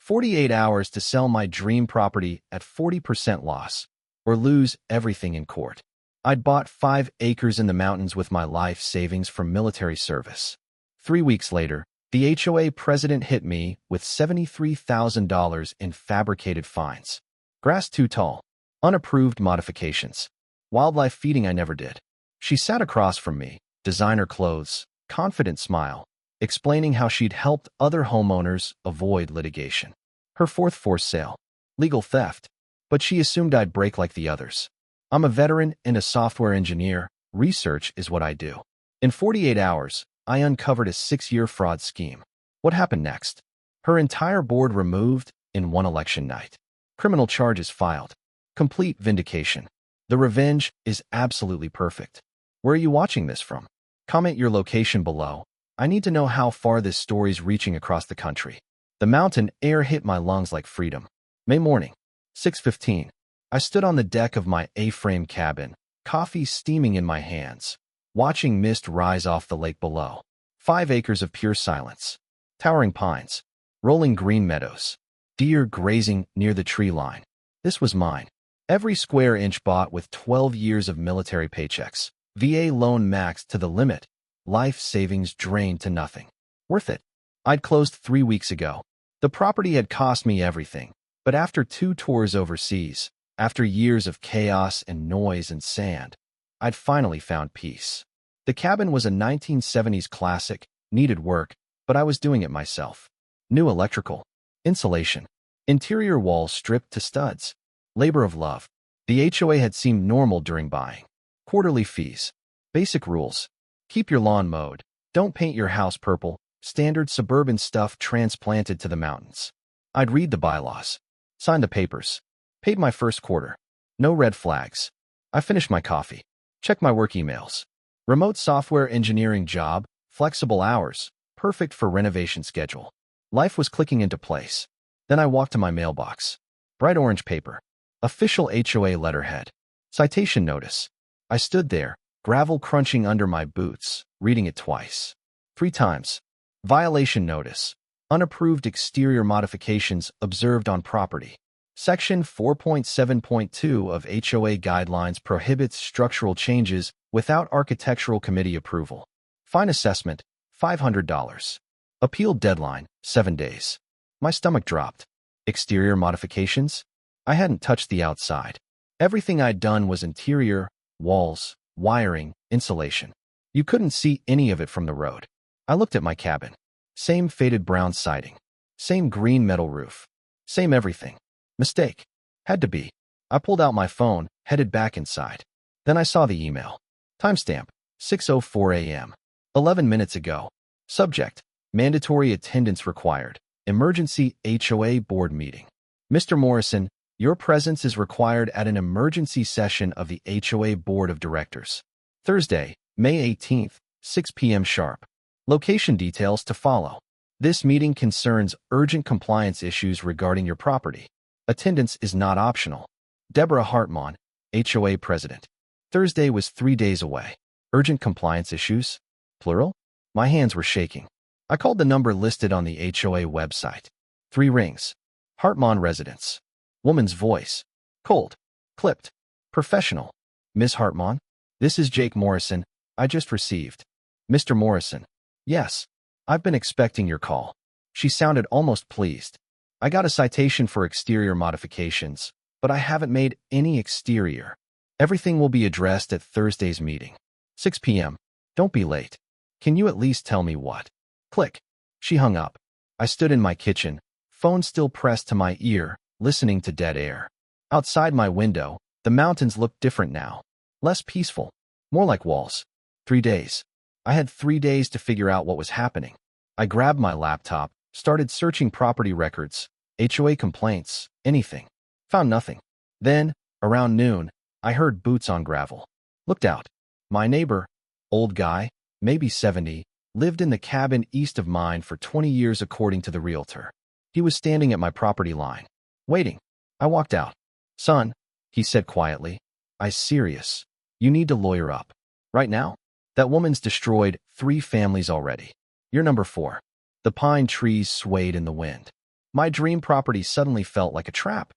48 hours to sell my dream property at 40% loss, or lose everything in court. I'd bought 5 acres in the mountains with my life savings from military service. 3 weeks later, the HOA president hit me with $73,000 in fabricated fines. Grass too tall, unapproved modifications, wildlife feeding I never did. She sat across from me, designer clothes, confident smile, explaining how she'd helped other homeowners avoid litigation. Her fourth forced sale, legal theft, but she assumed I'd break like the others. I'm a veteran and a software engineer. Research is what I do. In 48 hours, I uncovered a 6-year fraud scheme. What happened next? Her entire board removed in one election night. Criminal charges filed. Complete vindication. The revenge is absolutely perfect. Where are you watching this from? Comment your location below. I need to know how far this story's reaching across the country. The mountain air hit my lungs like freedom. May morning, 6:15. I stood on the deck of my A-frame cabin, coffee steaming in my hands, watching mist rise off the lake below. 5 acres of pure silence. Towering pines, rolling green meadows, deer grazing near the tree line. This was mine. Every square inch bought with 12 years of military paychecks. VA loan maxed to the limit. Life savings drained to nothing. Worth it. I'd closed 3 weeks ago. The property had cost me everything, but after 2 tours overseas, after years of chaos and noise and sand, I'd finally found peace. The cabin was a 1970s classic, needed work, but I was doing it myself. New electrical, insulation, interior walls stripped to studs. Labor of love. The HOA had seemed normal during buying. Quarterly fees. Basic rules. Keep your lawn mowed. Don't paint your house purple. Standard suburban stuff transplanted to the mountains. I'd read the bylaws. Signed the papers. Paid my first quarter. No red flags. I finished my coffee. Checked my work emails. Remote software engineering job, flexible hours, perfect for renovation schedule. Life was clicking into place. Then I walked to my mailbox. Bright orange paper. Official HOA letterhead. Citation notice. I stood there, gravel crunching under my boots, reading it twice. 3 times. Violation notice. Unapproved exterior modifications observed on property. Section 4.7.2 of HOA guidelines prohibits structural changes without architectural committee approval. Fine assessment, $500. Appeal deadline, 7 days. My stomach dropped. Exterior modifications? I hadn't touched the outside. Everything I'd done was interior, walls, wiring, insulation. You couldn't see any of it from the road. I looked at my cabin. Same faded brown siding. Same green metal roof. Same everything. Mistake. Had to be. I pulled out my phone, headed back inside. Then I saw the email. Timestamp, 6:04 a.m. 11 minutes ago. Subject, mandatory attendance required. Emergency HOA board meeting. Mr. Morrison, your presence is required at an emergency session of the HOA Board of Directors. Thursday, May 18th, 6 p.m. sharp. Location details to follow. This meeting concerns urgent compliance issues regarding your property. Attendance is not optional. Deborah Hartmann, HOA President. Thursday was 3 days away. Urgent compliance issues? Plural? My hands were shaking. I called the number listed on the HOA website. 3 rings. Hartmann residence. Woman's voice. Cold. Clipped. Professional. Ms. Hartmann? This is Jake Morrison. I just received. Mr. Morrison. Yes. I've been expecting your call. She sounded almost pleased. I got a citation for exterior modifications, but I haven't made any exterior. Everything will be addressed at Thursday's meeting. 6 p.m. Don't be late. Can you at least tell me what? Click. She hung up. I stood in my kitchen, phone still pressed to my ear, listening to dead air. Outside my window, the mountains looked different now. Less peaceful. More like walls. 3 days. I had 3 days to figure out what was happening. I grabbed my laptop, started searching property records, HOA complaints, anything. Found nothing. Then, around noon, I heard boots on gravel. Looked out. My neighbor, old guy, maybe 70, lived in the cabin east of mine for 20 years according to the realtor. He was standing at my property line. Waiting. I walked out. Son, he said quietly, I'm serious. You need to lawyer up. Right now? That woman's destroyed 3 families already. You're number 4. The pine trees swayed in the wind. My dream property suddenly felt like a trap.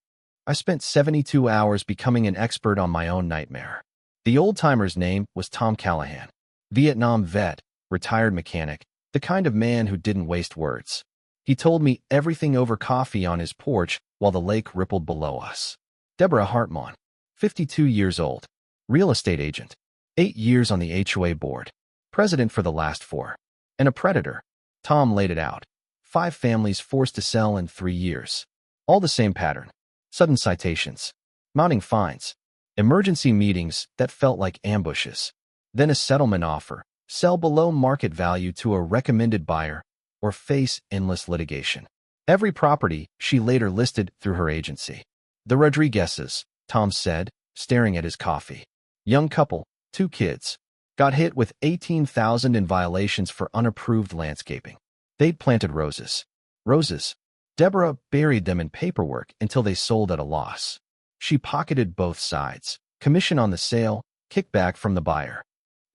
I spent 72 hours becoming an expert on my own nightmare. The old-timer's name was Tom Callahan. Vietnam vet, retired mechanic, the kind of man who didn't waste words. He told me everything over coffee on his porch while the lake rippled below us. Deborah Hartmann, 52 years old, real estate agent, 8 years on the HOA board, president for the last 4, and a predator. Tom laid it out. 5 families forced to sell in 3 years. All the same pattern. Sudden citations, mounting fines, emergency meetings that felt like ambushes, then a settlement offer, sell below market value to a recommended buyer, or face endless litigation. Every property she later listed through her agency. The Rodriguezes, Tom said, staring at his coffee. Young couple, 2 kids. Got hit with $18,000 in violations for unapproved landscaping. They'd planted roses. Roses. Deborah buried them in paperwork until they sold at a loss. She pocketed both sides. Commission on the sale, kickback from the buyer.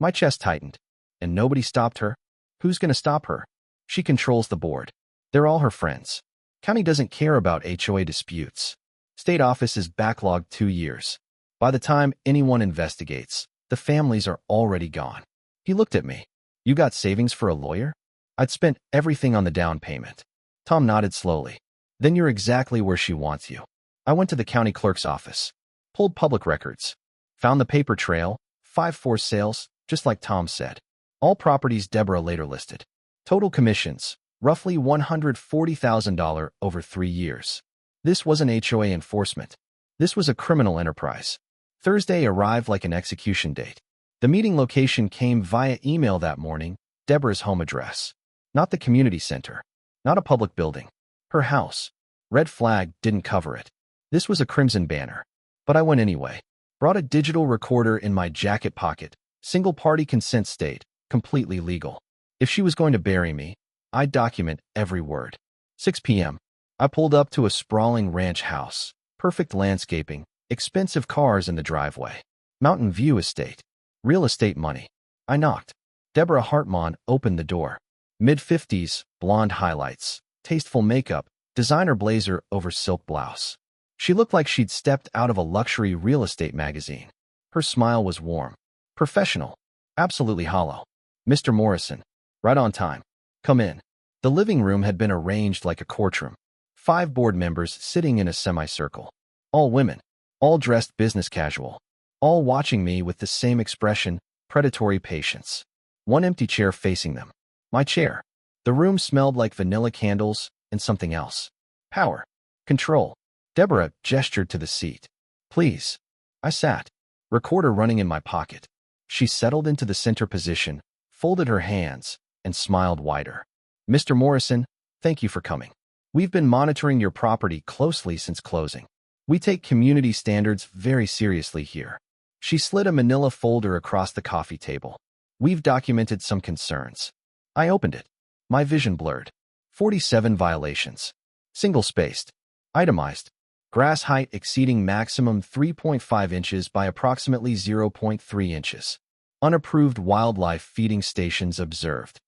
My chest tightened. And nobody stopped her? Who's going to stop her? She controls the board. They're all her friends. County doesn't care about HOA disputes. State office is backlogged 2 years. By the time anyone investigates, the families are already gone. He looked at me. You got savings for a lawyer? I'd spent everything on the down payment. Tom nodded slowly. Then you're exactly where she wants you. I went to the county clerk's office. Pulled public records. Found the paper trail, 5 forced sales, just like Tom said. All properties Deborah later listed. Total commissions, roughly $140,000 over 3 years. This wasn't HOA enforcement. This was a criminal enterprise. Thursday arrived like an execution date. The meeting location came via email that morning, Deborah's home address. Not the community center. Not a public building. Her house. Red flag didn't cover it. This was a crimson banner. But I went anyway. Brought a digital recorder in my jacket pocket. Single-party consent state. Completely legal. If she was going to bury me, I'd document every word. 6 p.m. I pulled up to a sprawling ranch house. Perfect landscaping. Expensive cars in the driveway. Mountain View Estate. Real estate money. I knocked. Deborah Hartmann opened the door. Mid-50s, blonde highlights, tasteful makeup, designer blazer over silk blouse. She looked like she'd stepped out of a luxury real estate magazine. Her smile was warm. Professional. Absolutely hollow. Mr. Morrison. Right on time. Come in. The living room had been arranged like a courtroom. 5 board members sitting in a semicircle. All women. All dressed business casual. All watching me with the same expression, predatory patience. One empty chair facing them. My chair. The room smelled like vanilla candles and something else. Power. Control. Deborah gestured to the seat. Please. I sat. Recorder running in my pocket. She settled into the center position, folded her hands, and smiled wider. Mr. Morrison, thank you for coming. We've been monitoring your property closely since closing. We take community standards very seriously here. She slid a manila folder across the coffee table. We've documented some concerns. I opened it. My vision blurred. 47 violations. Single-spaced. Itemized. Grass height exceeding maximum 3.5 inches by approximately 0.3 inches. Unapproved wildlife feeding stations observed.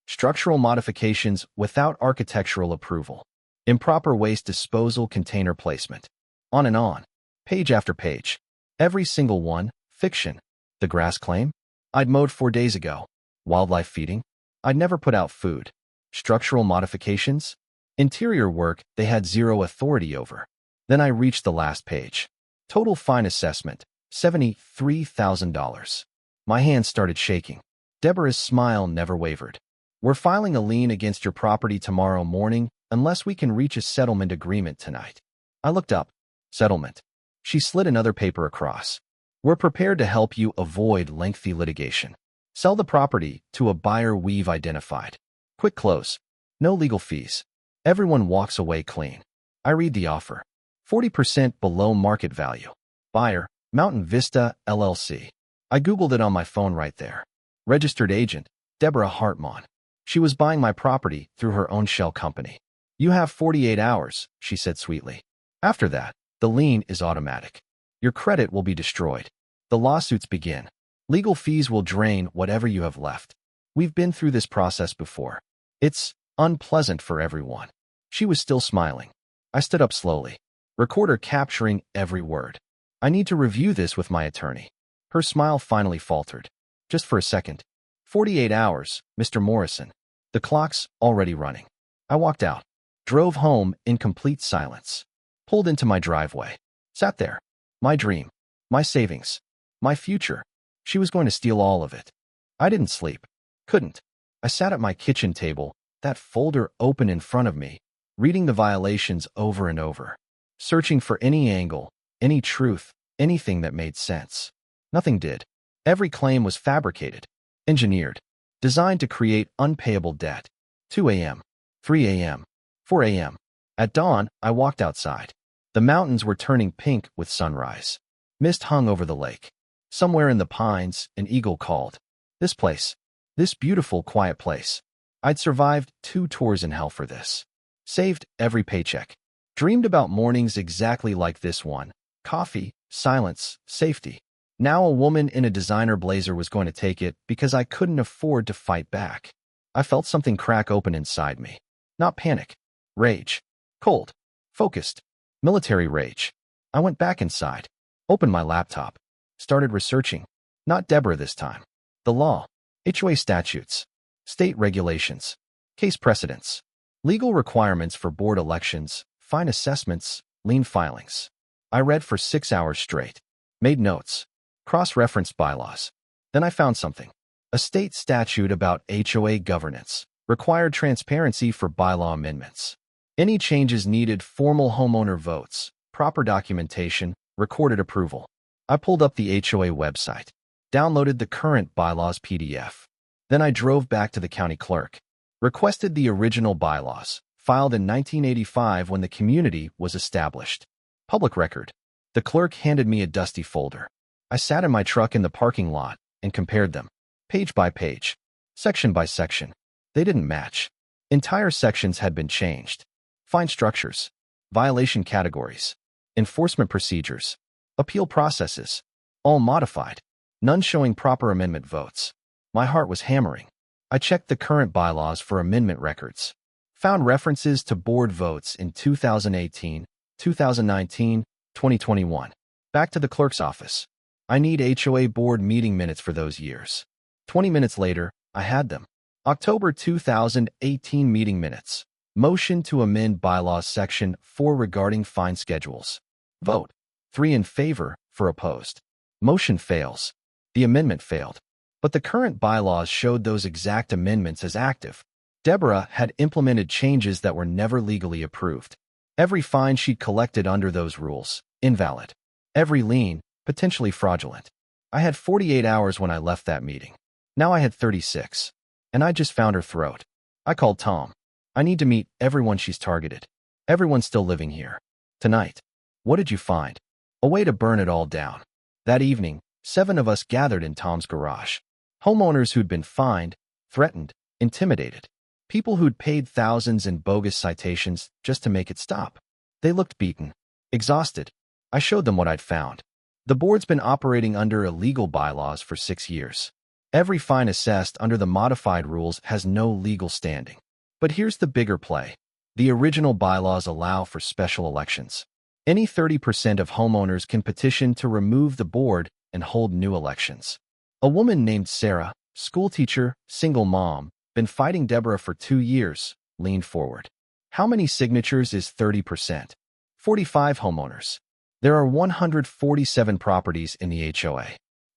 Structural modifications without architectural approval. Improper waste disposal container placement. On and on. Page after page. Every single one, fiction. The grass claim? I'd mowed 4 days ago. Wildlife feeding? I'd never put out food. Structural modifications? Interior work they had zero authority over. Then I reached the last page. Total fine assessment, $73,000. My hands started shaking. Deborah's smile never wavered. We're filing a lien against your property tomorrow morning unless we can reach a settlement agreement tonight. I looked up. Settlement. She slid another paper across. We're prepared to help you avoid lengthy litigation. Sell the property to a buyer we've identified. Quick close. No legal fees. Everyone walks away clean. I read the offer. 40% below market value. Buyer, Mountain Vista, LLC. I Googled it on my phone right there. Registered agent, Deborah Hartmann. She was buying my property through her own shell company. You have 48 hours, she said sweetly. After that, the lien is automatic. Your credit will be destroyed. The lawsuits begin. Legal fees will drain whatever you have left. We've been through this process before. It's unpleasant for everyone. She was still smiling. I stood up slowly, recorder capturing every word. I need to review this with my attorney. Her smile finally faltered. Just for a second. 48 hours, Mr. Morrison. The clock's already running. I walked out, drove home in complete silence, pulled into my driveway, sat there. My dream, my savings, my future. She was going to steal all of it. I didn't sleep. Couldn't. I sat at my kitchen table, that folder open in front of me, reading the violations over and over, searching for any angle, any truth, anything that made sense. Nothing did. Every claim was fabricated, engineered, designed to create unpayable debt. 2 a.m., 3 a.m., 4 a.m. At dawn, I walked outside. The mountains were turning pink with sunrise. Mist hung over the lake. Somewhere in the pines, an eagle called. This place. This beautiful, quiet place. I'd survived 2 tours in hell for this. Saved every paycheck. Dreamed about mornings exactly like this one. Coffee, silence, safety. Now a woman in a designer blazer was going to take it because I couldn't afford to fight back. I felt something crack open inside me. Not panic. Rage. Cold. Focused. Military rage. I went back inside. Opened my laptop. Started researching. Not Deborah this time. The law. HOA statutes. State regulations. Case precedents. Legal requirements for board elections. Fine assessments. Lien filings. I read for 6 hours straight. Made notes. Cross-referenced bylaws. Then I found something. A state statute about HOA governance. Required transparency for bylaw amendments. Any changes needed formal homeowner votes, proper documentation, recorded approval. I pulled up the HOA website, downloaded the current bylaws PDF. Then I drove back to the county clerk, requested the original bylaws, filed in 1985 when the community was established. Public record. The clerk handed me a dusty folder. I sat in my truck in the parking lot and compared them, page by page, section by section. They didn't match. Entire sections had been changed. Fine structures, violation categories, enforcement procedures, appeal processes, all modified, none showing proper amendment votes. My heart was hammering. I checked the current bylaws for amendment records, found references to board votes in 2018, 2019, 2021. Back to the clerk's office. I need HOA board meeting minutes for those years. 20 minutes later, I had them. October 2018 meeting minutes. Motion to amend bylaws section 4 regarding fine schedules. Vote. 3 in favor, 4 opposed. Motion fails. The amendment failed. But the current bylaws showed those exact amendments as active. Deborah had implemented changes that were never legally approved. Every fine she'd collected under those rules, invalid. Every lien, potentially fraudulent. I had 48 hours when I left that meeting. Now I had 36. And I just found her throat. I called Tom. I need to meet everyone she's targeted. Everyone's still living here. Tonight. What did you find? A way to burn it all down. That evening, 7 of us gathered in Tom's garage. Homeowners who'd been fined, threatened, intimidated. People who'd paid thousands in bogus citations just to make it stop. They looked beaten, exhausted. I showed them what I'd found. The board's been operating under illegal bylaws for 6 years. Every fine assessed under the modified rules has no legal standing. But here's the bigger play. The original bylaws allow for special elections. Any 30% of homeowners can petition to remove the board and hold new elections. A woman named Sarah, schoolteacher, single mom, been fighting Deborah for 2 years, leaned forward. How many signatures is 30%? 45 homeowners. There are 147 properties in the HOA.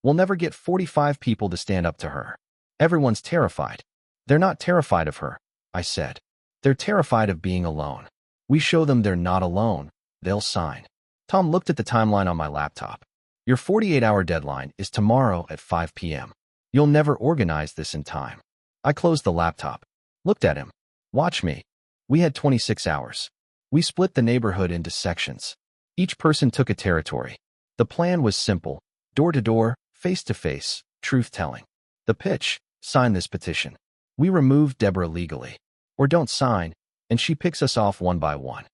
We'll never get 45 people to stand up to her. Everyone's terrified. They're not terrified of her, I said. They're terrified of being alone. We show them they're not alone. They'll sign. Tom looked at the timeline on my laptop. Your 48-hour deadline is tomorrow at 5 p.m. You'll never organize this in time. I closed the laptop. Looked at him. Watch me. We had 26 hours. We split the neighborhood into sections. Each person took a territory. The plan was simple. Door to door, face to face, truth-telling. The pitch: sign this petition. We removed Deborah legally. Or don't sign, and she picks us off one by one.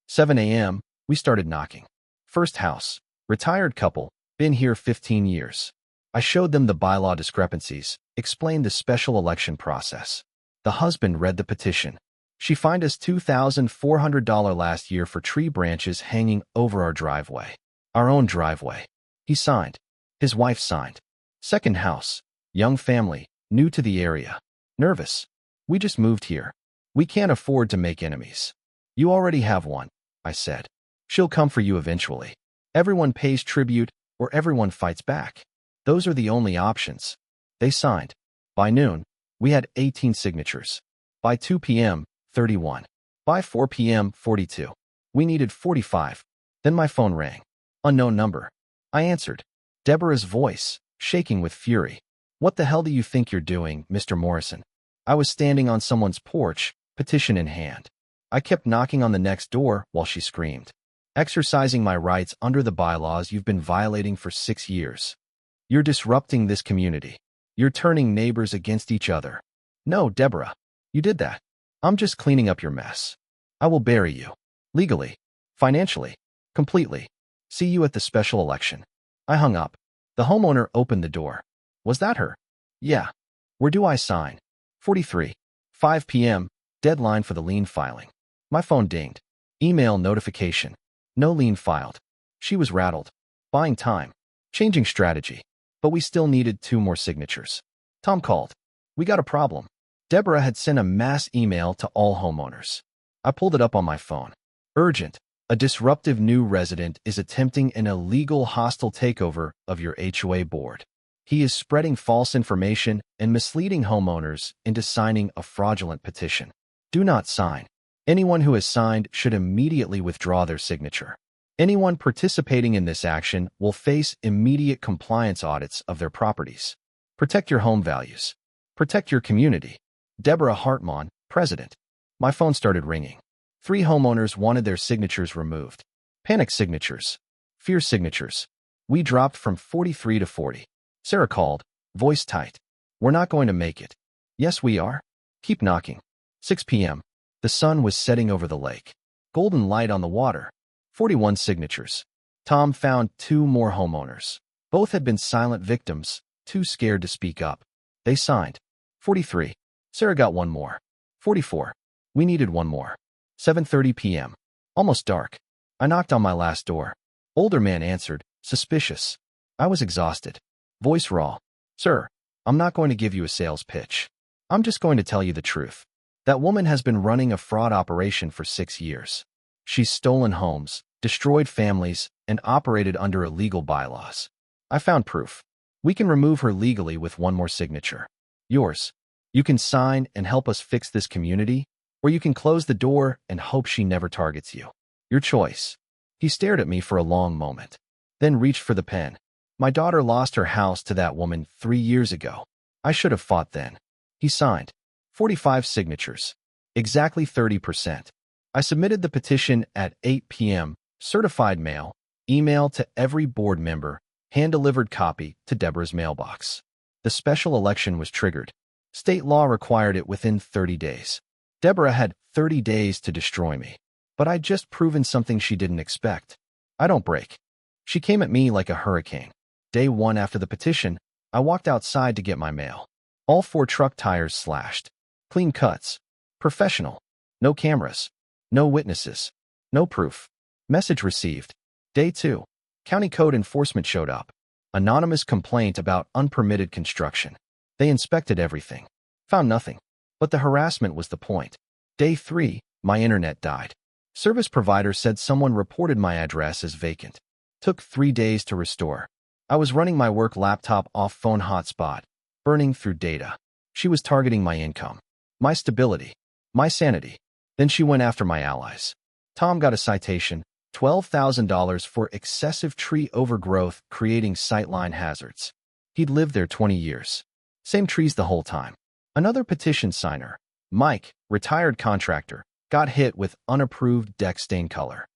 7 a.m., we started knocking. First house, retired couple, been here 15 years. I showed them the bylaw discrepancies, explained the special election process. The husband read the petition. She fined us $2,400 last year for tree branches hanging over our driveway. Our own driveway. He signed. His wife signed. Second house. Young family. New to the area. Nervous. We just moved here. We can't afford to make enemies. You already have one, I said. She'll come for you eventually. Everyone pays tribute or everyone fights back. Those are the only options. They signed. By noon, we had 18 signatures. By 2 p.m., 31. By 4 p.m., 42. We needed 45. Then my phone rang. Unknown number. I answered. Deborah's voice, shaking with fury. What the hell do you think you're doing, Mr. Morrison? I was standing on someone's porch, petition in hand. I kept knocking on the next door while she screamed. Exercising my rights under the bylaws you've been violating for 6 years. You're disrupting this community. You're turning neighbors against each other. No, Deborah. You did that. I'm just cleaning up your mess. I will bury you. Legally. Financially. Completely. See you at the special election. I hung up. The homeowner opened the door. Was that her? Yeah. Where do I sign? 43. 5 p.m. Deadline for the lien filing. My phone dinged. Email notification. No lien filed. She was rattled. Buying time. Changing strategy. But we still needed 2 more signatures. Tom called. We got a problem. Deborah had sent a mass email to all homeowners. I pulled it up on my phone. Urgent. A disruptive new resident is attempting an illegal hostile takeover of your HOA board. He is spreading false information and misleading homeowners into signing a fraudulent petition. Do not sign. Anyone who has signed should immediately withdraw their signature. Anyone participating in this action will face immediate compliance audits of their properties. Protect your home values. Protect your community. Deborah Hartmann, President. My phone started ringing. 3 homeowners wanted their signatures removed. Panic signatures. Fear signatures. We dropped from 43 to 40. Sarah called, voice tight. We're not going to make it. Yes, we are. Keep knocking. 6 p.m. The sun was setting over the lake. Golden light on the water. 41 signatures. Tom found 2 more homeowners. Both had been silent victims, too scared to speak up. They signed. 43. Sarah got 1 more. 44. We needed 1 more. 7:30 p.m. Almost dark. I knocked on my last door. Older man answered, suspicious. I was exhausted. Voice raw. Sir, I'm not going to give you a sales pitch. I'm just going to tell you the truth. That woman has been running a fraud operation for 6 years. She's stolen homes, destroyed families, and operated under illegal bylaws. I found proof. We can remove her legally with 1 more signature. Yours. You can sign and help us fix this community, or you can close the door and hope she never targets you. Your choice. He stared at me for a long moment, then reached for the pen. My daughter lost her house to that woman 3 years ago. I should have fought then. He signed. 45 signatures. Exactly 30%. I submitted the petition at 8 p.m., certified mail, email to every board member, hand-delivered copy to Deborah's mailbox. The special election was triggered. State law required it within 30 days. Deborah had 30 days to destroy me. But I'd just proven something she didn't expect. I don't break. She came at me like a hurricane. Day 1 after the petition, I walked outside to get my mail. All 4 truck tires slashed. Clean cuts. Professional. No cameras. No witnesses. No proof. Message received. Day 2. County code enforcement showed up. Anonymous complaint about unpermitted construction. They inspected everything. Found nothing. But the harassment was the point. Day 3. My internet died. Service provider said someone reported my address as vacant. Took 3 days to restore. I was running my work laptop off phone hotspot, burning through data. She was targeting my income, my stability, my sanity. Then she went after my allies. Tom got a citation, $12,000 for excessive tree overgrowth creating sightline hazards. He'd lived there 20 years. Same trees the whole time. Another petition signer, Mike, retired contractor, got hit with unapproved deck stain color.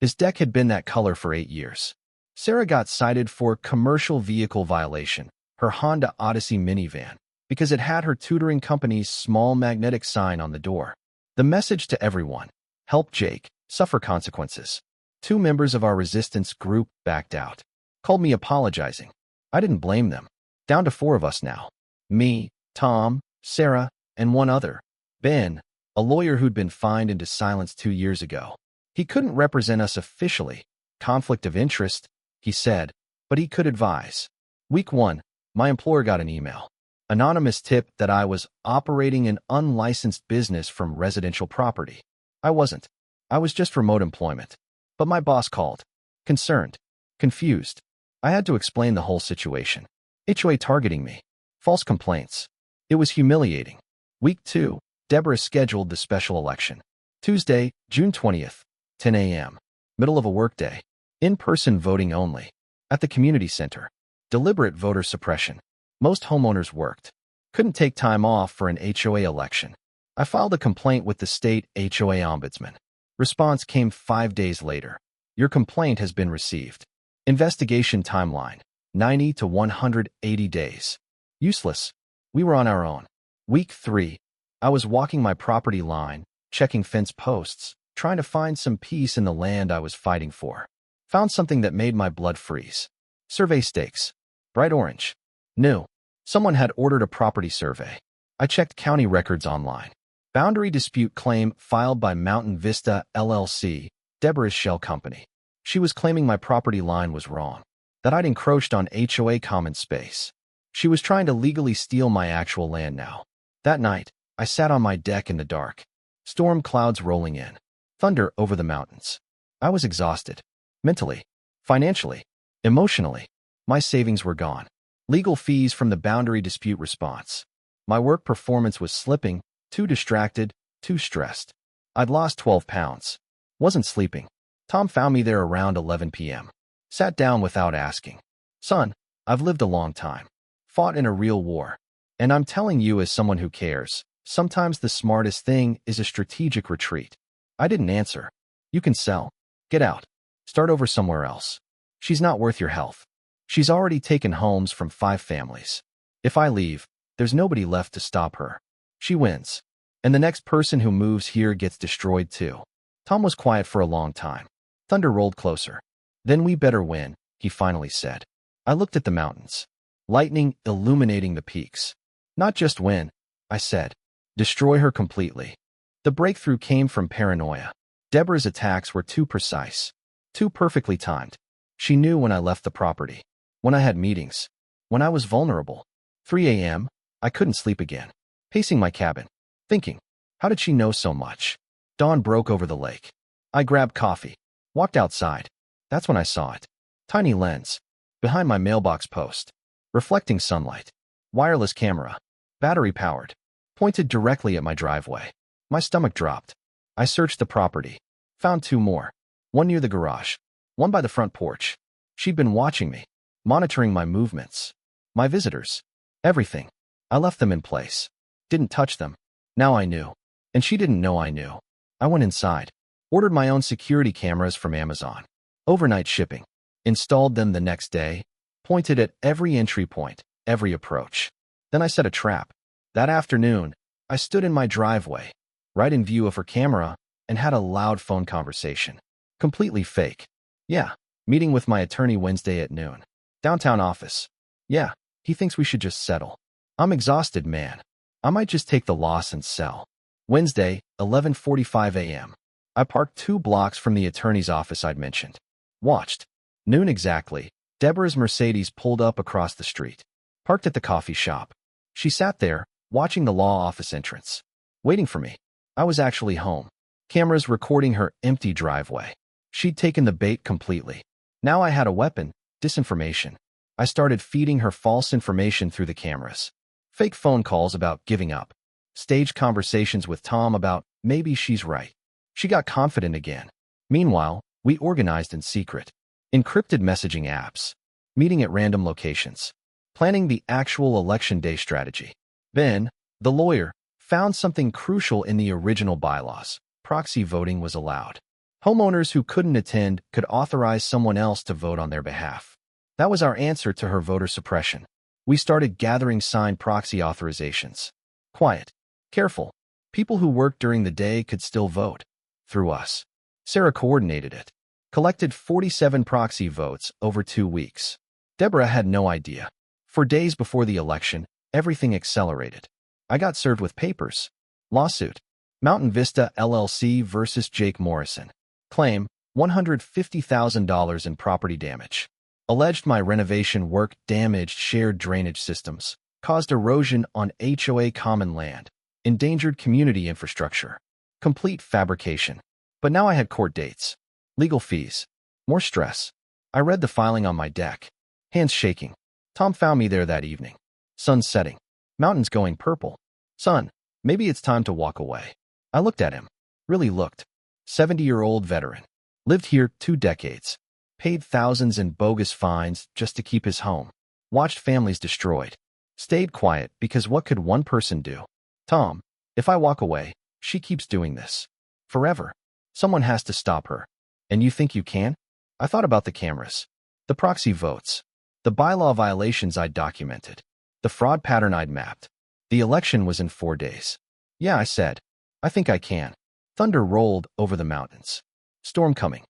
His deck had been that color for 8 years. Sarah got cited for commercial vehicle violation, her Honda Odyssey minivan, because it had her tutoring company's small magnetic sign on the door. The message to everyone: help Jake, suffer consequences. 2 members of our resistance group backed out. Called me apologizing. I didn't blame them. Down to 4 of us now. Me, Tom, Sarah, and 1 other, Ben. a lawyer who'd been fined into silence 2 years ago. He couldn't represent us officially. Conflict of interest, he said, but he could advise. Week 1, my employer got an email. Anonymous tip that I was operating an unlicensed business from residential property. I wasn't. I was just remote employment. But my boss called. Concerned. Confused. I had to explain the whole situation. HOA targeting me. False complaints. It was humiliating. Week 2, Deborah scheduled the special election. Tuesday, June 20th, 10 a.m. Middle of a workday. In-person voting only. At the community center. Deliberate voter suppression. Most homeowners worked. Couldn't take time off for an HOA election. I filed a complaint with the state HOA ombudsman. Response came 5 days later. Your complaint has been received. Investigation timeline, 90 to 180 days. Useless. We were on our own. Week 3. I was walking my property line, checking fence posts, trying to find some peace in the land I was fighting for. Found something that made my blood freeze. Survey stakes. Bright orange. New. Someone had ordered a property survey. I checked county records online. Boundary dispute claim filed by Mountain Vista LLC, Deborah's shell company. She was claiming my property line was wrong, that I'd encroached on HOA common space. She was trying to legally steal my actual land now. That night, I sat on my deck in the dark. Storm clouds rolling in. Thunder over the mountains. I was exhausted. Mentally, financially, emotionally. My savings were gone. Legal fees from the boundary dispute response. My work performance was slipping, too distracted, too stressed. I'd lost 12 pounds. Wasn't sleeping. Tom found me there around 11 p.m. Sat down without asking. Son, I've lived a long time. Fought in a real war. And I'm telling you as someone who cares, sometimes the smartest thing is a strategic retreat. I didn't answer. You can sell. Get out. Start over somewhere else. She's not worth your health. She's already taken homes from 5 families. If I leave, there's nobody left to stop her. She wins. And the next person who moves here gets destroyed too. Tom was quiet for a long time. Thunder rolled closer. Then we better win, he finally said. I looked at the mountains. Lightning illuminating the peaks. Not just win, I said. Destroy her completely. The breakthrough came from paranoia. Deborah's attacks were too precise. Too perfectly timed. She knew when I left the property. When I had meetings. When I was vulnerable. 3 a.m., I couldn't sleep again. Pacing my cabin. Thinking, how did she know so much? Dawn broke over the lake. I grabbed coffee. Walked outside. That's when I saw it. Tiny lens. Behind my mailbox post. Reflecting sunlight. Wireless camera. Battery powered. Pointed directly at my driveway. My stomach dropped. I searched the property. Found 2 more. One near the garage. One by the front porch. She'd been watching me. Monitoring my movements. My visitors. Everything. I left them in place. Didn't touch them. Now I knew. And she didn't know I knew. I went inside. Ordered my own security cameras from Amazon. Overnight shipping. Installed them the next day. Pointed at every entry point, every approach. Then I set a trap. That afternoon, I stood in my driveway, right in view of her camera, and had a loud phone conversation. Completely fake. Yeah, meeting with my attorney Wednesday at noon. Downtown office. Yeah, he thinks we should just settle. I'm exhausted, man. I might just take the loss and sell. Wednesday, 11:45 a.m. I parked 2 blocks from the attorney's office I'd mentioned. Watched. Noon exactly. Deborah's Mercedes pulled up across the street. Parked at the coffee shop. She sat there, watching the law office entrance. Waiting for me. I was actually home. Cameras recording her empty driveway. She'd taken the bait completely. Now I had a weapon, disinformation. I started feeding her false information through the cameras. Fake phone calls about giving up. Staged conversations with Tom about maybe she's right. She got confident again. Meanwhile, we organized in secret. Encrypted messaging apps. Meeting at random locations. Planning the actual election day strategy. Ben, the lawyer, found something crucial in the original bylaws. Proxy voting was allowed. Homeowners who couldn't attend could authorize someone else to vote on their behalf. That was our answer to her voter suppression. We started gathering signed proxy authorizations. Quiet. Careful. People who worked during the day could still vote. Through us. Sarah coordinated it. Collected 47 proxy votes over 2 weeks. Deborah had no idea. For days before the election, everything accelerated. I got served with papers. Lawsuit. Mountain Vista LLC versus Jake Morrison. Claim, $150,000 in property damage. Alleged my renovation work damaged shared drainage systems, caused erosion on HOA common land, endangered community infrastructure. Complete fabrication. But now I had court dates. Legal fees. More stress. I read the filing on my deck. Hands shaking. Tom found me there that evening. Sun setting. Mountains going purple. Son, maybe it's time to walk away. I looked at him. Really looked. 70-year-old veteran. Lived here 2 decades. Paid thousands in bogus fines just to keep his home. Watched families destroyed. Stayed quiet because what could one person do? Tom, if I walk away, she keeps doing this. Forever. Someone has to stop her. And you think you can? I thought about the cameras. The proxy votes. The bylaw violations I'd documented. The fraud pattern I'd mapped. The election was in 4 days. Yeah, I said. I think I can. Thunder rolled over the mountains. Storm coming.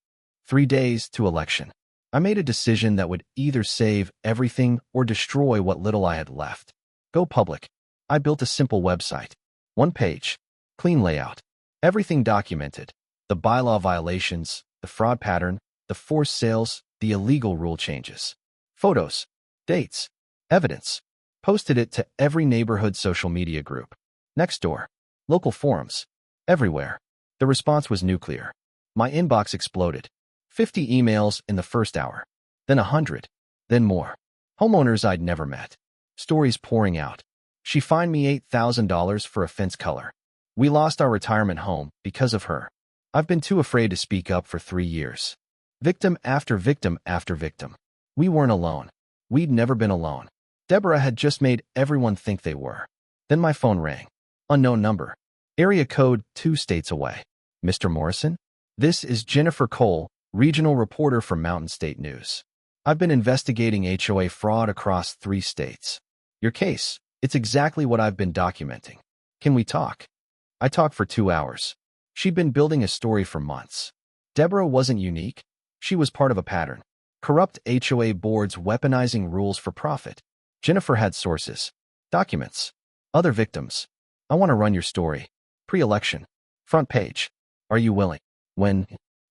3 days to election. I made a decision that would either save everything or destroy what little I had left. Go public. I built a simple website. 1 page. Clean layout. Everything documented. The bylaw violations, the fraud pattern, the forced sales, the illegal rule changes. Photos. Dates. Evidence. Posted it to every neighborhood social media group. Next door. Local forums. Everywhere. The response was nuclear. My inbox exploded. 50 emails in the first hour. Then 100. Then more. Homeowners I'd never met. Stories pouring out. She fined me $8,000 for a fence color. We lost our retirement home because of her. I've been too afraid to speak up for 3 years. Victim after victim after victim. We weren't alone. We'd never been alone. Deborah had just made everyone think they were. Then my phone rang. Unknown number. Area code 2 states away. Mr. Morrison? This is Jennifer Cole, regional reporter for Mountain State News. I've been investigating HOA fraud across 3 states. Your case, it's exactly what I've been documenting. Can we talk? I talked for 2 hours. She'd been building a story for months. Deborah wasn't unique. She was part of a pattern. Corrupt HOA boards weaponizing rules for profit. Jennifer had sources. Documents. Other victims. I want to run your story. Pre-election. Front page. Are you willing? When?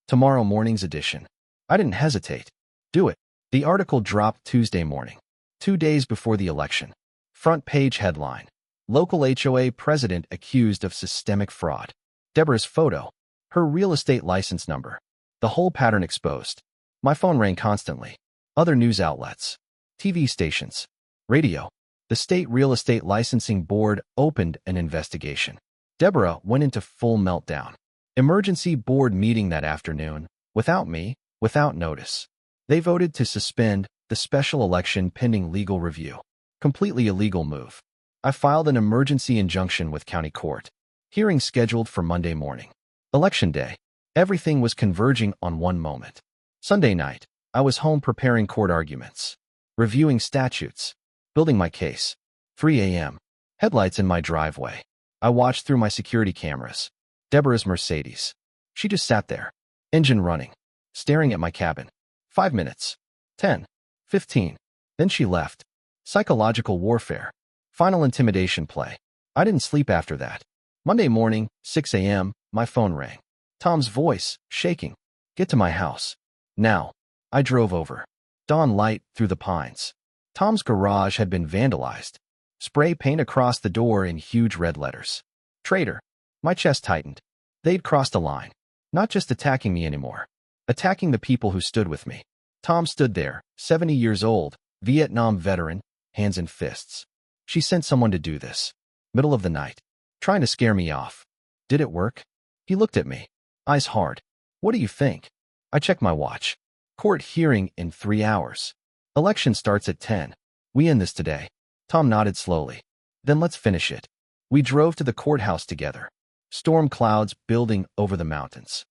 Tomorrow morning's edition. I didn't hesitate. Do it. The article dropped Tuesday morning. 2 days before the election. Front page headline. Local HOA president accused of systemic fraud. Deborah's photo. Her real estate license number. The whole pattern exposed. My phone rang constantly. Other news outlets. TV stations. Radio. The state real estate licensing board opened an investigation. Deborah went into full meltdown. Emergency board meeting that afternoon. Without me, without notice. They voted to suspend the special election pending legal review. Completely illegal move. I filed an emergency injunction with county court. Hearing scheduled for Monday morning. Election day. Everything was converging on one moment. Sunday night, I was home preparing court arguments. Reviewing statutes. Building my case. 3 a.m. Headlights in my driveway. I watched through my security cameras. Deborah's Mercedes. She just sat there. Engine running. Staring at my cabin. 5 minutes. 10. 15. Then she left. Psychological warfare. Final intimidation play. I didn't sleep after that. Monday morning, 6 a.m., my phone rang. Tom's voice, shaking. Get to my house. Now. I drove over. Dawn light through the pines. Tom's garage had been vandalized. Spray paint across the door in huge red letters. Traitor. My chest tightened. They'd crossed a line. Not just attacking me anymore. Attacking the people who stood with me. Tom stood there, 70 years old, Vietnam veteran, hands in fists. She sent someone to do this. Middle of the night. Trying to scare me off. Did it work? He looked at me. Eyes hard. What do you think? I checked my watch. Court hearing in 3 hours. Election starts at 10. We end this today. Tom nodded slowly. Then let's finish it. We drove to the courthouse together. Storm clouds building over the mountains.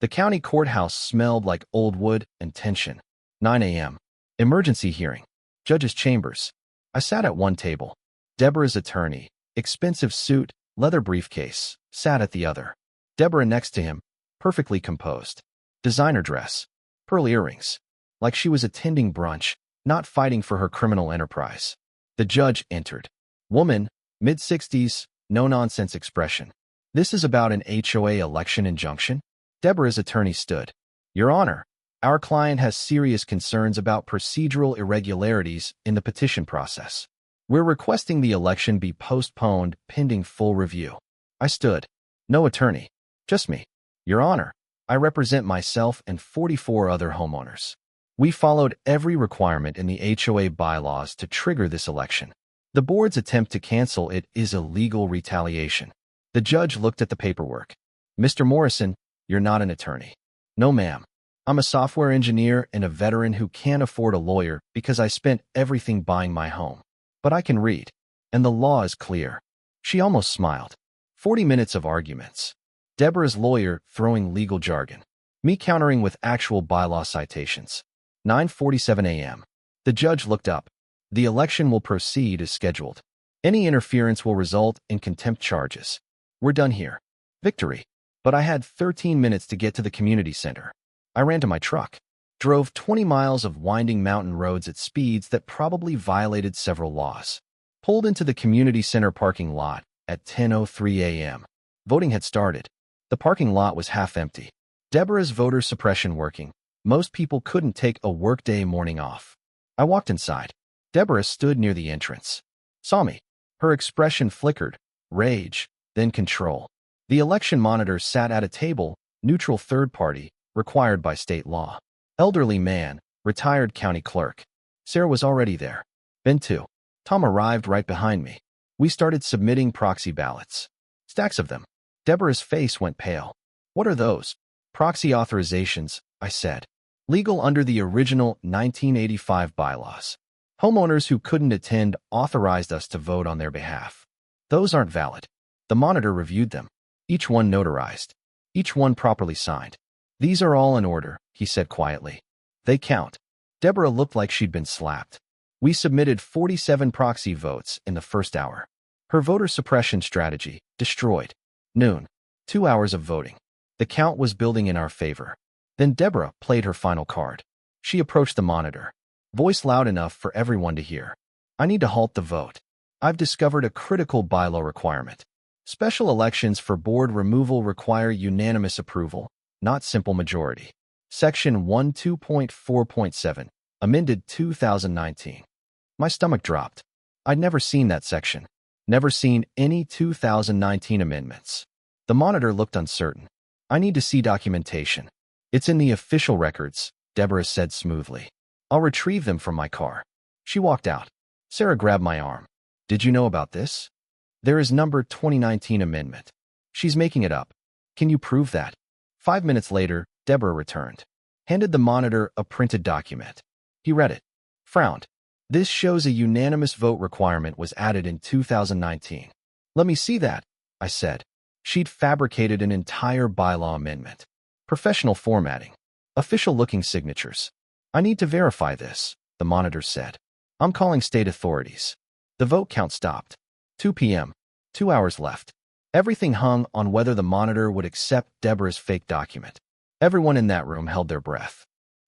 The county courthouse smelled like old wood and tension. 9 a.m. Emergency hearing. Judge's chambers. I sat at one table. Deborah's attorney, expensive suit, leather briefcase, sat at the other. Deborah next to him, perfectly composed. Designer dress. Pearl earrings. Like she was attending brunch, not fighting for her criminal enterprise. The judge entered. Woman, mid-60s, no-nonsense expression. This is about an HOA election injunction? Deborah's attorney stood. Your Honor, our client has serious concerns about procedural irregularities in the petition process. We're requesting the election be postponed pending full review. I stood. No attorney. Just me. Your Honor, I represent myself and 44 other homeowners. We followed every requirement in the HOA bylaws to trigger this election. The board's attempt to cancel it is a legal retaliation. The judge looked at the paperwork. Mr. Morrison, you're not an attorney. No, ma'am. I'm a software engineer and a veteran who can't afford a lawyer because I spent everything buying my home. But I can read. And the law is clear. She almost smiled. 40 minutes of arguments. Deborah's lawyer throwing legal jargon. Me countering with actual bylaw citations. 9:47 a.m. The judge looked up. The election will proceed as scheduled. Any interference will result in contempt charges. We're done here. Victory. But I had 13 minutes to get to the community center. I ran to my truck. Drove 20 miles of winding mountain roads at speeds that probably violated several laws. Pulled into the community center parking lot at 10:03 a.m. Voting had started. The parking lot was half empty. Deborah's voter suppression working. Most people couldn't take a workday morning off. I walked inside. Deborah stood near the entrance. Saw me. Her expression flickered. Rage, then control. The election monitor sat at a table, neutral third party, required by state law. Elderly man, retired county clerk. Sarah was already there. Ben too. Tom arrived right behind me. We started submitting proxy ballots. Stacks of them. Deborah's face went pale. What are those? Proxy authorizations, I said. Legal under the original 1985 bylaws. Homeowners who couldn't attend authorized us to vote on their behalf. Those aren't valid. The monitor reviewed them. Each one notarized. Each one properly signed. These are all in order, he said quietly. They count. Deborah looked like she'd been slapped. We submitted 47 proxy votes in the first hour. Her voter suppression strategy, destroyed. Noon. 2 hours of voting. The count was building in our favor. Then Deborah played her final card. She approached the monitor. Voice loud enough for everyone to hear. I need to halt the vote. I've discovered a critical bylaw requirement. Special elections for board removal require unanimous approval, not simple majority. Section 12.4.7, amended 2019. My stomach dropped. I'd never seen that section. Never seen any 2019 amendments. The monitor looked uncertain. I need to see documentation. It's in the official records, Deborah said smoothly. I'll retrieve them from my car. She walked out. Sarah grabbed my arm. Did you know about this? There is number 2019 amendment. She's making it up. Can you prove that? 5 minutes later, Deborah returned. Handed the monitor a printed document. He read it. Frowned. This shows a unanimous vote requirement was added in 2019. Let me see that, I said. She'd fabricated an entire bylaw amendment. Professional formatting. Official-looking signatures. I need to verify this, the monitor said. I'm calling state authorities. The vote count stopped. 2 p.m. 2 hours left. Everything hung on whether the monitor would accept Deborah's fake document. Everyone in that room held their breath.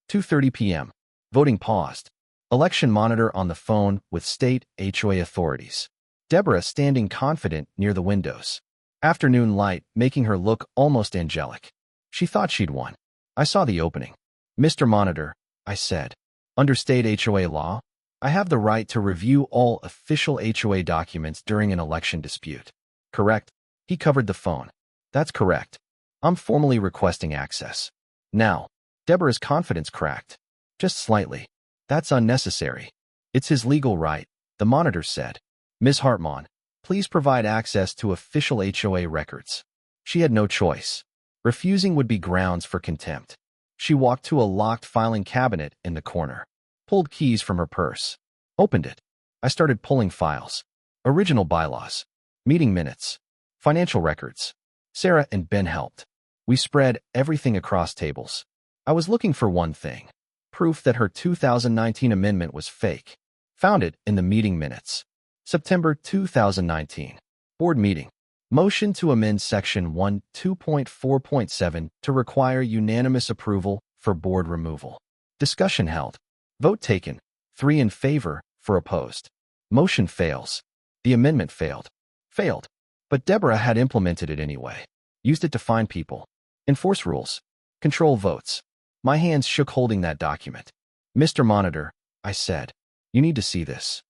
2:30 p.m. Voting paused. Election monitor on the phone with state HOA authorities. Deborah standing confident near the windows. Afternoon light making her look almost angelic. She thought she'd won. I saw the opening. Mr. Monitor, I said. Under state HOA law, I have the right to review all official HOA documents during an election dispute. Correct? He covered the phone. That's correct. I'm formally requesting access. Now, Deborah's confidence cracked. Just slightly. That's unnecessary. It's his legal right, the monitor said. Ms. Hartmann, please provide access to official HOA records. She had no choice. Refusing would be grounds for contempt. She walked to a locked filing cabinet in the corner. Pulled keys from her purse. Opened it. I started pulling files. Original bylaws. Meeting minutes. Financial records. Sarah and Ben helped. We spread everything across tables. I was looking for one thing. Proof that her 2019 amendment was fake. Found it in the meeting minutes. September 2019. Board meeting. Motion to amend Section 12.4.7 to require unanimous approval for board removal. Discussion held. Vote taken. 3 in favor, 4 opposed. Motion fails. The amendment failed. Failed. But Deborah had implemented it anyway. Used it to find people, enforce rules, control votes. My hands shook holding that document. "Mr. Monitor," I said, "you need to see this."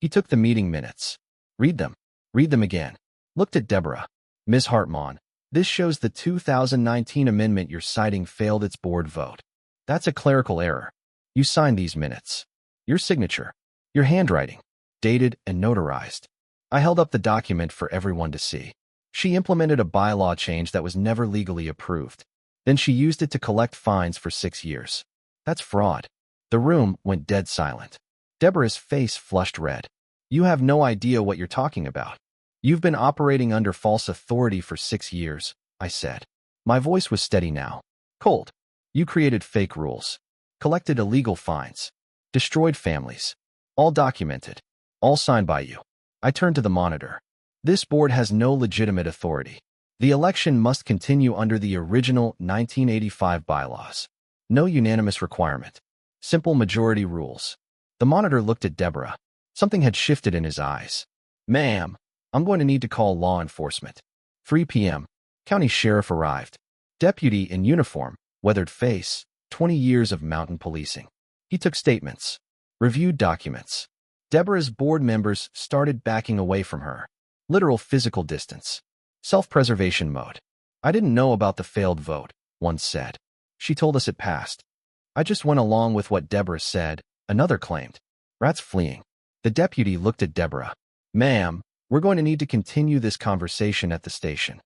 He took the meeting minutes. "Read them. Read them again." Looked at Deborah. "Ms. Hartmann, this shows the 2019 amendment you're citing failed its board vote. That's a clerical error. You signed these minutes. Your signature. Your handwriting. Dated and notarized." I held up the document for everyone to see. She implemented a bylaw change that was never legally approved. Then she used it to collect fines for 6 years. That's fraud. The room went dead silent. Deborah's face flushed red. "You have no idea what you're talking about. You've been operating under false authority for 6 years, I said. My voice was steady now. "Cold. You created fake rules, collected illegal fines, destroyed families. All documented. All signed by you." I turned to the monitor. "This board has no legitimate authority. The election must continue under the original 1985 bylaws. No unanimous requirement. Simple majority rules." The monitor looked at Deborah. Something had shifted in his eyes. "Ma'am, I'm going to need to call law enforcement." 3 p.m. County sheriff arrived. Deputy in uniform, weathered face, 20 years of mountain policing. He took statements, reviewed documents. Deborah's board members started backing away from her. Literal physical distance. Self-preservation mode. "I didn't know about the failed vote," one said. "She told us it passed." "I just went along with what Deborah said," another claimed. "Rats fleeing." The deputy looked at Deborah. "Ma'am, we're going to need to continue this conversation at the station.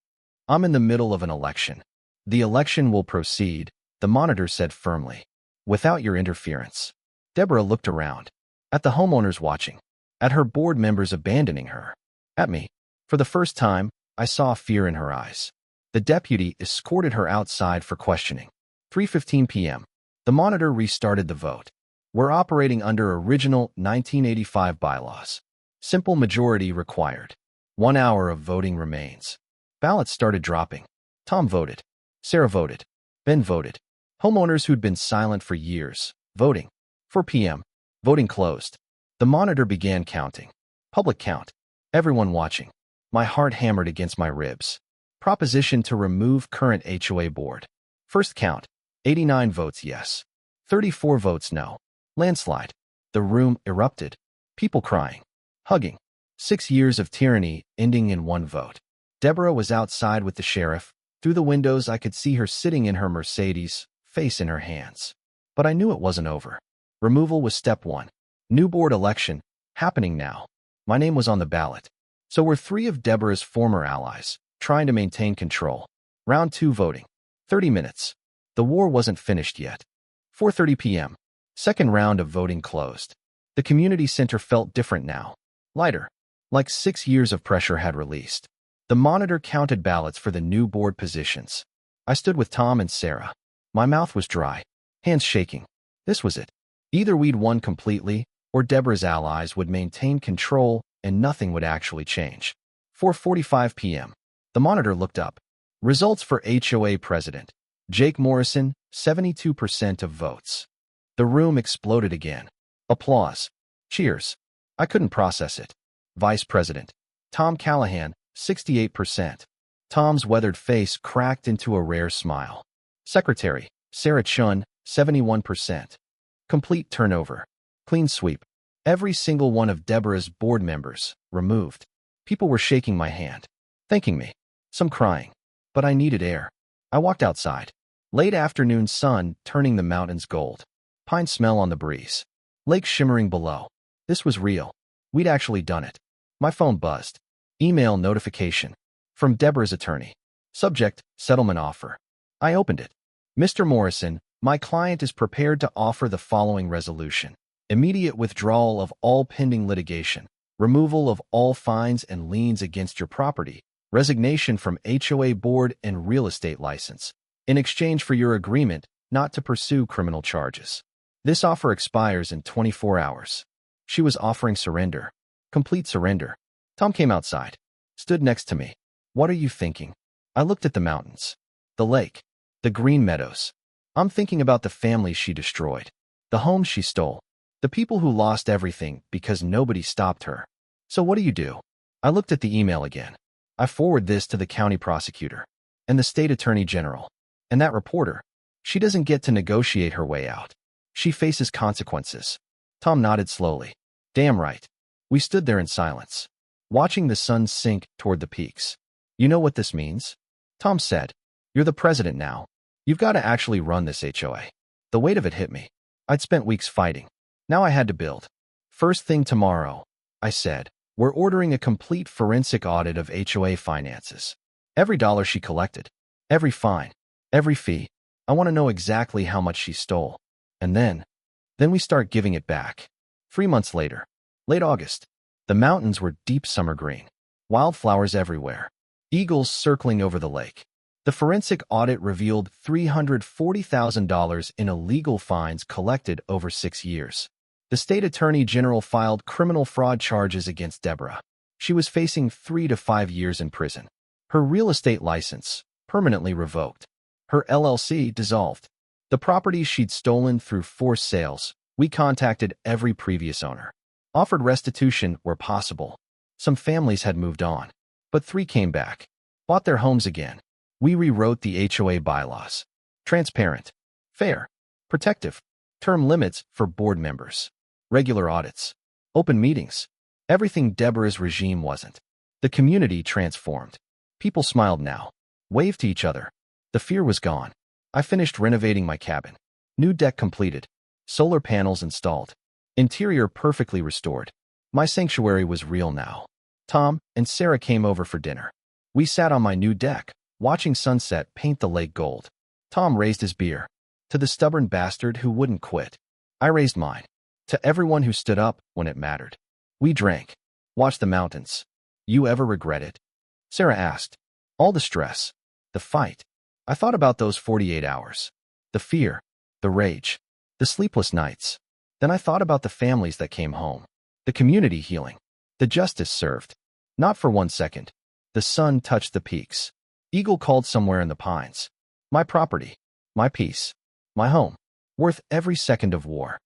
I'm in the middle of an election." "The election will proceed," the monitor said firmly, "without your interference." Deborah looked around. At the homeowners watching. At her board members abandoning her. At me. For the first time, I saw fear in her eyes. The deputy escorted her outside for questioning. 3:15 p.m. The monitor restarted the vote. "We're operating under original 1985 bylaws. Simple majority required. 1 hour of voting remains." Ballots started dropping. Tom voted. Sarah voted. Ben voted. Homeowners who'd been silent for years, voting. 4 p.m. Voting closed. The monitor began counting. Public count. Everyone watching. My heart hammered against my ribs. Proposition to remove current HOA board. First count. 89 votes yes. 34 votes no. Landslide. The room erupted. People crying. Hugging. 6 years of tyranny ending in 1 vote. Deborah was outside with the sheriff. Through the windows I could see her sitting in her Mercedes, face in her hands. But I knew it wasn't over. Removal was step 1. New board election, happening now. My name was on the ballot. So were 3 of Deborah's former allies, trying to maintain control. Round 2 voting. 30 minutes. The war wasn't finished yet. 4:30 p.m. Second round of voting closed. The community center felt different now. Lighter. Like 6 years of pressure had released. The monitor counted ballots for the new board positions. I stood with Tom and Sarah. My mouth was dry. Hands shaking. This was it. Either we'd won completely, or Deborah's allies would maintain control and nothing would actually change. 4:45 p.m. The monitor looked up. Results for HOA President. Jake Morrison, 72% of votes. The room exploded again. Applause. Cheers. I couldn't process it. Vice President. Tom Callahan, 68%. Tom's weathered face cracked into a rare smile. Secretary. Sarah Chun, 71%. Complete turnover. Clean sweep. Every single one of Deborah's board members removed. People were shaking my hand. Thanking me. Some crying. But I needed air. I walked outside. Late afternoon sun turning the mountains gold. Pine smell on the breeze. Lake shimmering below. This was real. We'd actually done it. My phone buzzed. Email notification. From Deborah's attorney. Subject, settlement offer. I opened it. "Mr. Morrison, my client is prepared to offer the following resolution. Immediate withdrawal of all pending litigation. Removal of all fines and liens against your property. Resignation from HOA board and real estate license. In exchange for your agreement not to pursue criminal charges. This offer expires in 24 hours. She was offering surrender. Complete surrender. Tom came outside. Stood next to me. "What are you thinking?" I looked at the mountains. The lake. The green meadows. I'm thinking about the families she destroyed. The homes she stole. The people who lost everything because nobody stopped her. So what do you do? I looked at the email again. I forward this to the county prosecutor and the state attorney general. And that reporter, she doesn't get to negotiate her way out. She faces consequences. Tom nodded slowly. Damn right. We stood there in silence, watching the sun sink toward the peaks. You know what this means? Tom said. You're the president now. You've got to actually run this HOA. The weight of it hit me. I'd spent weeks fighting. Now I had to build. First thing tomorrow, I said. We're ordering a complete forensic audit of HOA finances. Every dollar she collected, every fine, every fee. I want to know exactly how much she stole. And then we start giving it back. 3 months later, late August, the mountains were deep summer green. Wildflowers everywhere. Eagles circling over the lake. The forensic audit revealed $340,000 in illegal fines collected over 6 years. The state attorney general filed criminal fraud charges against Deborah. She was facing 3 to 5 years in prison. Her real estate license permanently revoked. Her LLC dissolved. The properties she'd stolen through forced sales, we contacted every previous owner. Offered restitution where possible. Some families had moved on, but 3 came back. Bought their homes again. We rewrote the HOA bylaws. Transparent, fair, protective, term limits for board members, regular audits, open meetings. Everything Deborah's regime wasn't. The community transformed. People smiled now, waved to each other. The fear was gone. I finished renovating my cabin. New deck completed. Solar panels installed. Interior perfectly restored. My sanctuary was real now. Tom and Sarah came over for dinner. We sat on my new deck, watching sunset paint the lake gold. Tom raised his beer. To the stubborn bastard who wouldn't quit. I raised mine. To everyone who stood up when it mattered. We drank. Watched the mountains. You ever regret it? Sarah asked. All the stress. The fight. I thought about those 48 hours. The fear. The rage. The sleepless nights. Then I thought about the families that came home. The community healing. The justice served. Not for 1 second. The sun touched the peaks. Eagle called somewhere in the pines. My property. My peace. My home. Worth every second of war.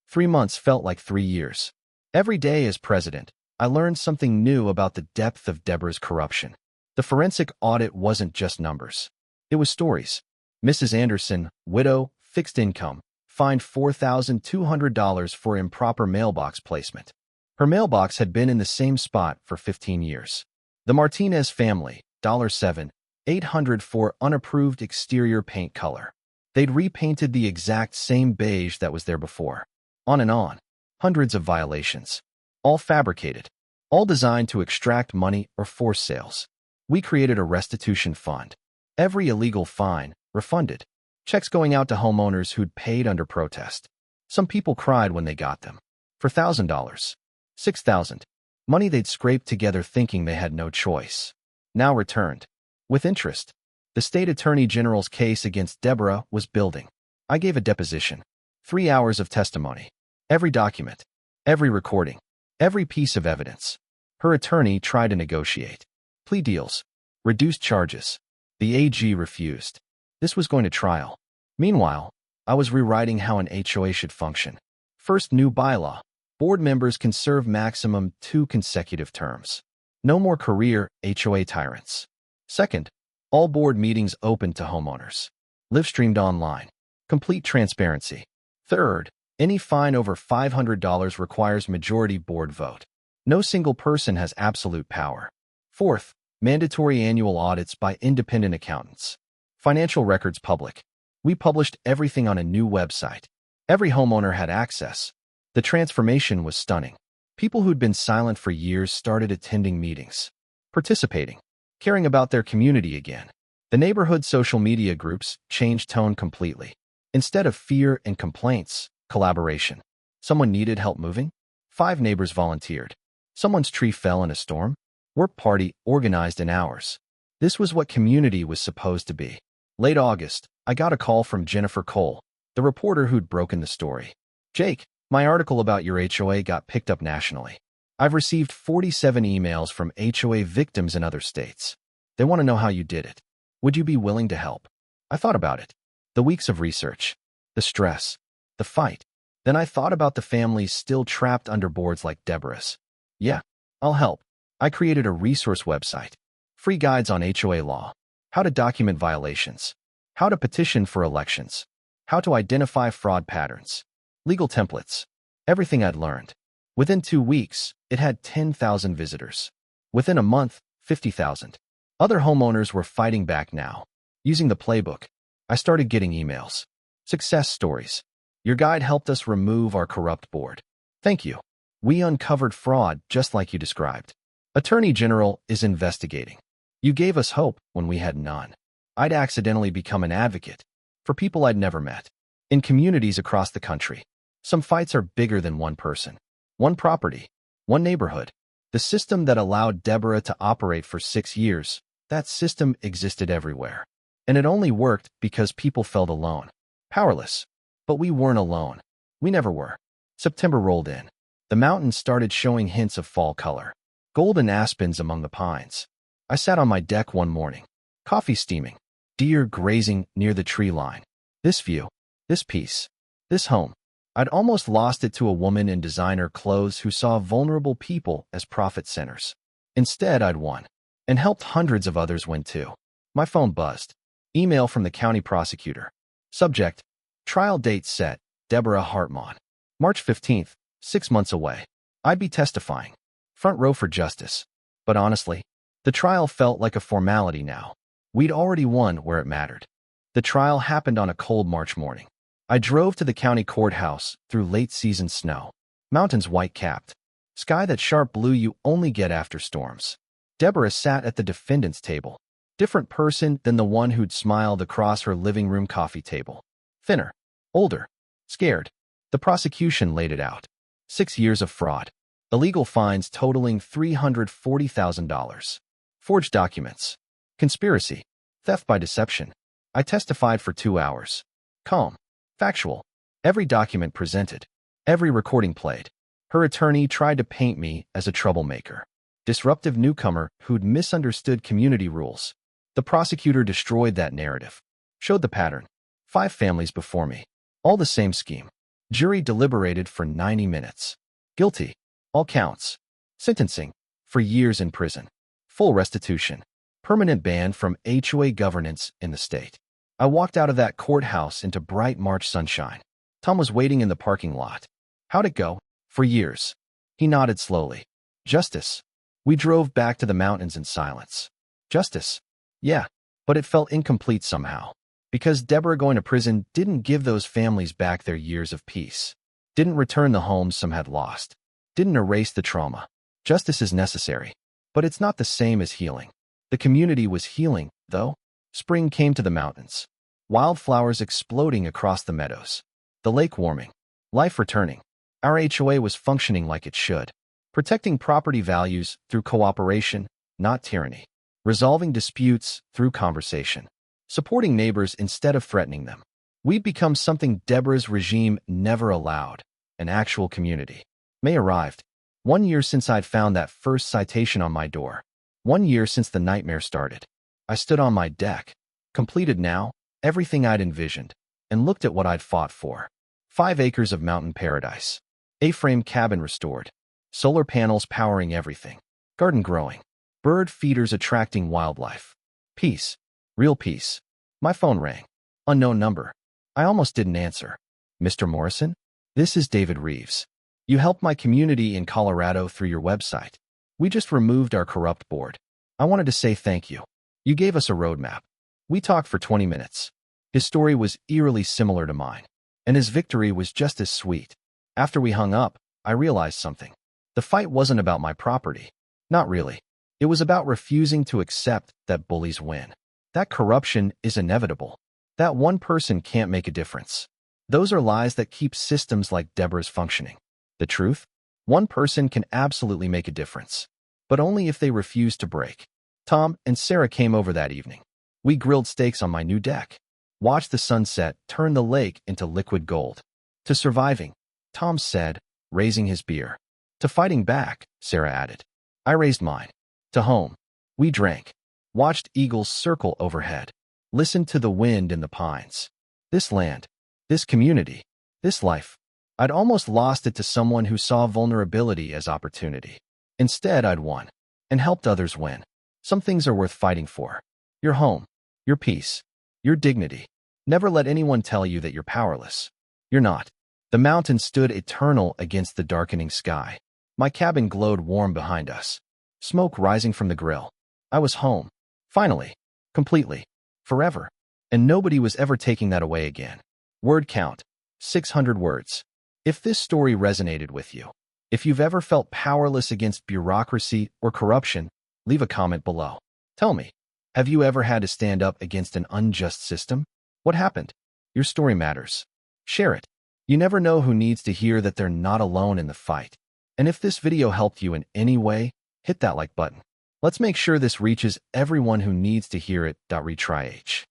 3 months felt like 3 years. Every day as president, I learned something new about the depth of Deborah's corruption. The forensic audit wasn't just numbers. It was stories. Mrs. Anderson, widow, fixed income, fined $4,200 for improper mailbox placement. Her mailbox had been in the same spot for 15 years. The Martinez family, $7,800 for unapproved exterior paint color. They'd repainted the exact same beige that was there before. On and on. Hundreds of violations. All fabricated. All designed to extract money or force sales. We created a restitution fund. Every illegal fine, refunded. Checks going out to homeowners who'd paid under protest. Some people cried when they got them. For $1,000. $6,000. Money they'd scraped together thinking they had no choice. Now returned. With interest. The state attorney general's case against Deborah was building. I gave a deposition. 3 hours of testimony. Every document. Every recording. Every piece of evidence. Her attorney tried to negotiate. Plea deals. Reduced charges. The AG refused. This was going to trial. Meanwhile, I was rewriting how an HOA should function. First new bylaw. Board members can serve maximum 2 consecutive terms. No more career HOA tyrants. Second, all board meetings open to homeowners. Live streamed online. Complete transparency. Third, any fine over $500 requires majority board vote. No single person has absolute power. Fourth, mandatory annual audits by independent accountants. Financial records public. We published everything on a new website. Every homeowner had access. The transformation was stunning. People who'd been silent for years started attending meetings, participating, caring about their community again. The neighborhood social media groups changed tone completely. Instead of fear and complaints, collaboration. Someone needed help moving? 5 neighbors volunteered. Someone's tree fell in a storm? Work party organized in hours. This was what community was supposed to be. Late August, I got a call from Jennifer Cole, the reporter who'd broken the story. Jake, my article about your HOA got picked up nationally. I've received 47 emails from HOA victims in other states. They want to know how you did it. Would you be willing to help? I thought about it. The weeks of research. The stress. The fight. Then I thought about the families still trapped under boards like Deborah's. Yeah, I'll help. I created a resource website. free guides on HOA law, how to document violations, how to petition for elections, how to identify fraud patterns, legal templates, everything I'd learned. Within 2 weeks, it had 10,000 visitors. Within a month, 50,000. Other homeowners were fighting back now. Using the playbook, I started getting emails. Success stories. Your guide helped us remove our corrupt board. Thank you. We uncovered fraud just like you described. Attorney General is investigating. You gave us hope when we had none. I'd accidentally become an advocate for people I'd never met. In communities across the country, some fights are bigger than one person, one property, one neighborhood. The system that allowed Deborah to operate for 6 years, that system existed everywhere. And it only worked because people felt alone, powerless. But we weren't alone. We never were. September rolled in. The mountains started showing hints of fall color. Golden aspens among the pines. I sat on my deck one morning, coffee steaming, deer grazing near the tree line. This view, this peace, this home. I'd almost lost it to a woman in designer clothes who saw vulnerable people as profit centers. Instead, I'd won, and helped hundreds of others win too. My phone buzzed. Email from the county prosecutor. Subject: trial date set, Deborah Hartmann. March 15th, 6 months away. I'd be testifying. Front row for justice. But honestly, the trial felt like a formality now. We'd already won where it mattered. The trial happened on a cold March morning. I drove to the county courthouse through late-season snow. Mountains white-capped. Sky that sharp blue you only get after storms. Deborah sat at the defendant's table. Different person than the one who'd smiled across her living room coffee table. Thinner. Older. Scared. The prosecution laid it out. 6 years of fraud. Illegal fines totaling $340,000. Forged documents. Conspiracy. Theft by deception. I testified for 2 hours. Calm. Factual. Every document presented. Every recording played. Her attorney tried to paint me as a troublemaker. Disruptive newcomer who'd misunderstood community rules. The prosecutor destroyed that narrative. Showed the pattern. 5 families before me. All the same scheme. Jury deliberated for 90 minutes. Guilty. All counts. Sentencing. For years in prison. Full restitution. Permanent ban from HOA governance in the state. I walked out of that courthouse into bright March sunshine. Tom was waiting in the parking lot. How'd it go? For years. He nodded slowly. Justice. We drove back to the mountains in silence. Justice. Yeah, but it felt incomplete somehow. Because Deborah going to prison didn't give those families back their years of peace. Didn't return the homes some had lost. Didn't erase the trauma. Justice is necessary. But it's not the same as healing. The community was healing, though. Spring came to the mountains. Wildflowers exploding across the meadows. The lake warming. Life returning. Our HOA was functioning like it should. Protecting property values through cooperation, not tyranny. Resolving disputes through conversation. Supporting neighbors instead of threatening them. We'd become something Deborah's regime never allowed. An actual community. May arrived. 1 year since I'd found that first citation on my door. 1 year since the nightmare started. I stood on my deck. Completed now, everything I'd envisioned. And looked at what I'd fought for. 5 acres of mountain paradise. A-frame cabin restored. Solar panels powering everything. Garden growing. Bird feeders attracting wildlife. Peace. Real peace. My phone rang. Unknown number. I almost didn't answer. Mr. Morrison? This is David Reeves. You helped my community in Colorado through your website. We just removed our corrupt board. I wanted to say thank you. You gave us a roadmap. We talked for 20 minutes. His story was eerily similar to mine. And his victory was just as sweet. After we hung up, I realized something. The fight wasn't about my property. Not really. It was about refusing to accept that bullies win. That corruption is inevitable. That one person can't make a difference. Those are lies that keep systems like Deborah's functioning. The truth? One person can absolutely make a difference. But only if they refuse to break. Tom and Sarah came over that evening. We grilled steaks on my new deck. Watched the sunset turn the lake into liquid gold. To surviving, Tom said, raising his beer. To fighting back, Sarah added. I raised mine. To home. We drank. Watched eagles circle overhead. Listened to the wind in the pines. This land. This community. This life. I'd almost lost it to someone who saw vulnerability as opportunity. Instead, I'd won. And helped others win. Some things are worth fighting for. Your home, your peace, your dignity. Never let anyone tell you that you're powerless. You're not. The mountain stood eternal against the darkening sky. My cabin glowed warm behind us. Smoke rising from the grill. I was home. Finally. Completely. Forever. And nobody was ever taking that away again. Word count. 600 words. If this story resonated with you, if you've ever felt powerless against bureaucracy or corruption, leave a comment below. Tell me, have you ever had to stand up against an unjust system? What happened? Your story matters. Share it. You never know who needs to hear that they're not alone in the fight. And if this video helped you in any way, hit that like button. Let's make sure this reaches everyone who needs to hear it. Retry H.